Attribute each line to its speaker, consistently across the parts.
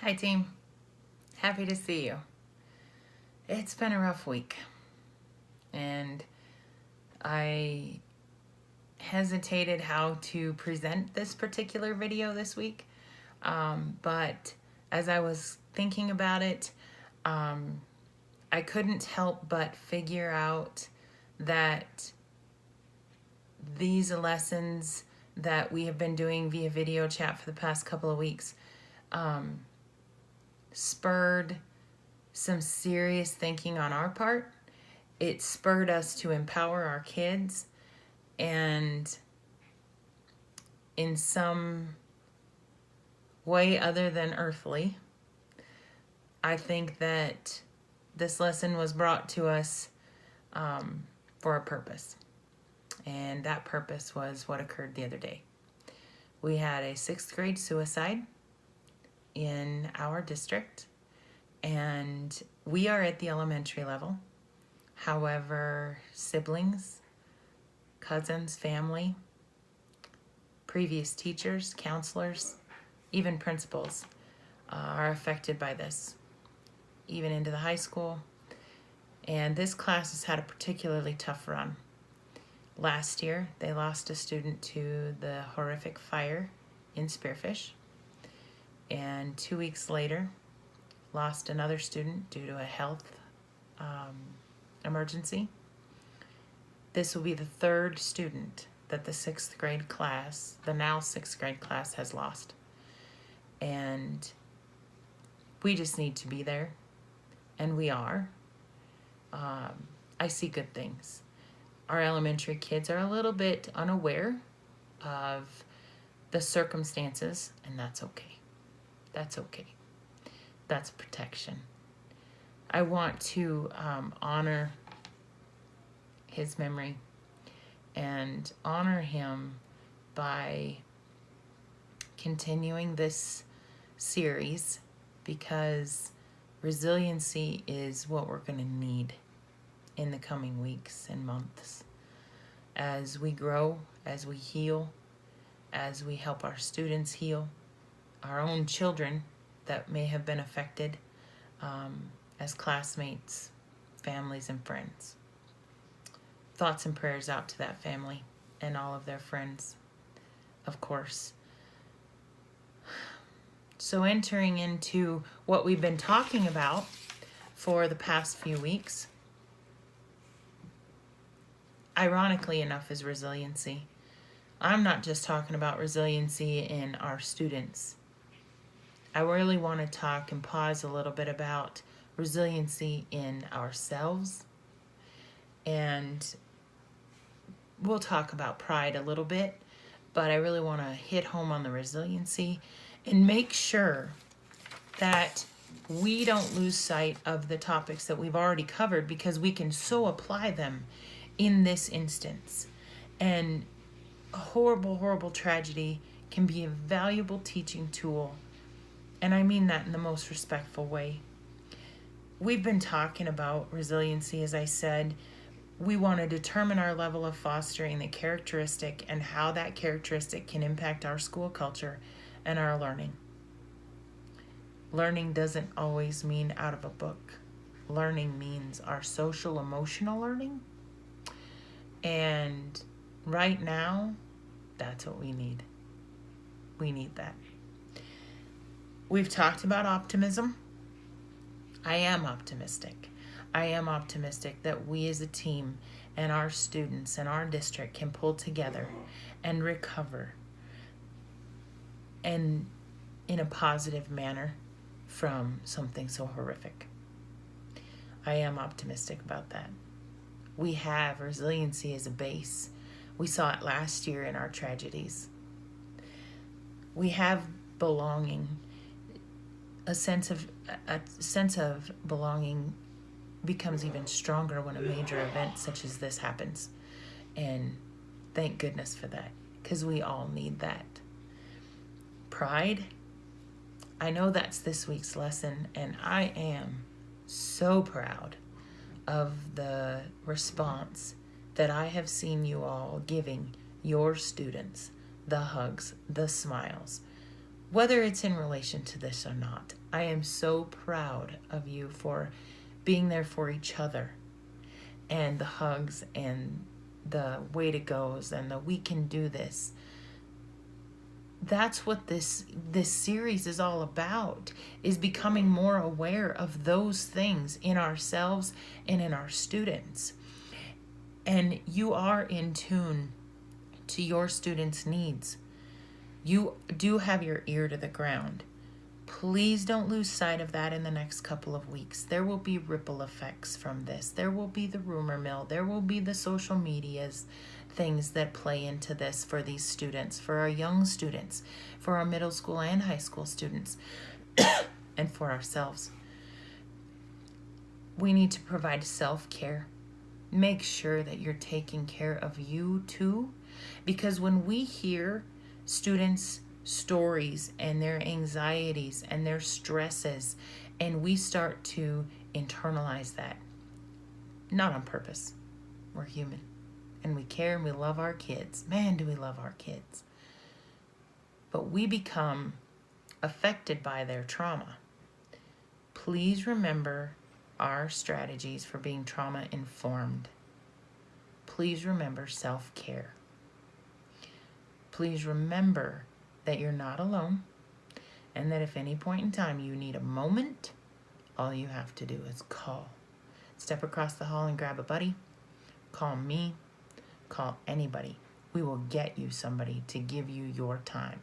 Speaker 1: Hi team, happy to see you. It's been a rough week and I hesitated how to present this particular video this week, but as I was thinking about it, I couldn't help but figure out that these lessons that we have been doing via video chat for the past couple of weeks spurred some serious thinking on our part. It spurred us to empower our kids, and in some way other than earthly, I think that this lesson was brought to us for a purpose. And that purpose was what occurred the other day. We had a 6th grade suicide in our district, and we are at the elementary level. However, siblings, cousins, family, previous teachers, counselors, even principals are affected by this, even into the high school. And this class has had a particularly tough run. Last year, they lost a student to the horrific fire in Spearfish. And 2 weeks later, lost another student due to a health emergency. This will be the 3rd student that the 6th grade class, the now 6th grade class, has lost. And we just need to be there, and we are. I see good things. Our elementary kids are a little bit unaware of the circumstances, and that's okay. That's okay. That's protection. I want to honor his memory and honor him by continuing this series, because resiliency is what we're going to need in the coming weeks and months as we grow, as we heal, as we help our students heal, our own children that may have been affected, as classmates, families, and friends. Thoughts and prayers out to that family and all of their friends, of course. So entering into what we've been talking about for the past few weeks, ironically enough, is resiliency. I'm not just talking about resiliency in our students. I really want to talk and pause a little bit about resiliency in ourselves. And we'll talk about pride a little bit, but I really want to hit home on the resiliency and make sure that we don't lose sight of the topics that we've already covered, because we can so apply them in this instance. And a horrible, horrible tragedy can be a valuable teaching tool. And I mean that in the most respectful way. We've been talking about resiliency, as I said. We want to determine our level of fostering the characteristic and how that characteristic can impact our school culture and our learning. Learning doesn't always mean out of a book. Learning means our social, emotional learning. And right now, that's what we need. We need that. We've talked about optimism. I am optimistic. I am optimistic that we as a team and our students and our district can pull together and recover, and in a positive manner, from something so horrific. I am optimistic about that. We have resiliency as a base. We saw it last year in our tragedies. We have belonging. A sense of belonging becomes even stronger when a major event such as this happens. And thank goodness for that, because we all need that. Pride, I know that's this week's lesson, and I am so proud of the response that I have seen you all giving your students, the hugs, the smiles, whether it's in relation to this or not. I am so proud of you for being there for each other, and the hugs and the way to goes and the we can do this. That's what this series is all about, is becoming more aware of those things in ourselves and in our students. And you are in tune to your students' needs. You do have your ear to the ground. Please don't lose sight of that in the next couple of weeks. There will be ripple effects from this. There will be the rumor mill. There will be the social medias, things that play into this for these students, for our young students, for our middle school and high school students, and for ourselves. We need to provide self-care. Make sure that you're taking care of you too, because when we hear students' stories and their anxieties and their stresses, and we start to internalize that, not on purpose. We're human, and we care, and we love our kids. Man, do we love our kids. But we become affected by their trauma. Please remember our strategies for being trauma informed. Please remember self-care. Please remember that you're not alone, and that if any point in time you need a moment, all you have to do is call. Step across the hall and grab a buddy. Call me. Call anybody. We will get you somebody to give you your time.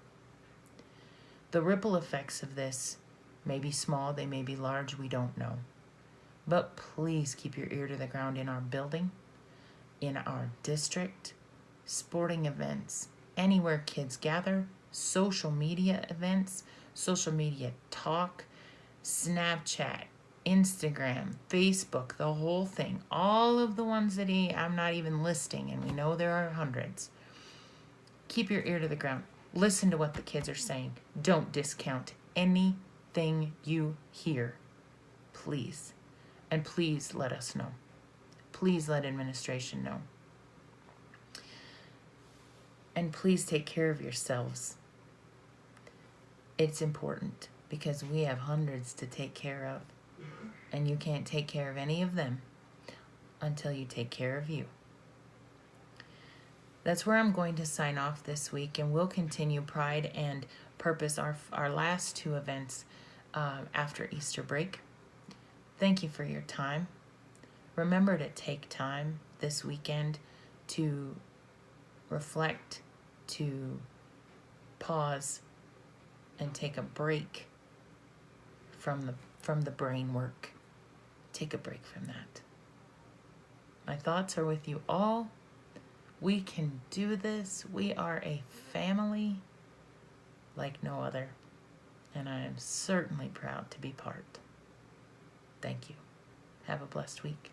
Speaker 1: The ripple effects of this may be small, they may be large, we don't know. But please keep your ear to the ground in our building, in our district, sporting events, anywhere kids gather, social media events, social media talk, Snapchat, Instagram, Facebook, the whole thing. All of the ones that I'm not even listing, and we know there are hundreds. Keep your ear to the ground. Listen to what the kids are saying. Don't discount anything you hear, please. And please let us know. Please let administration know. And please take care of yourselves. It's important because we have hundreds to take care of. And you can't take care of any of them until you take care of you. That's where I'm going to sign off this week, and we'll continue Pride and Purpose, our last two events after Easter break. Thank you for your time. Remember to take time this weekend to reflect, to pause, and take a break from the brain work. Take a break from that. My thoughts are with you all. We can do this. We are a family like no other, and I am certainly proud to be part. Thank you. Have a blessed week.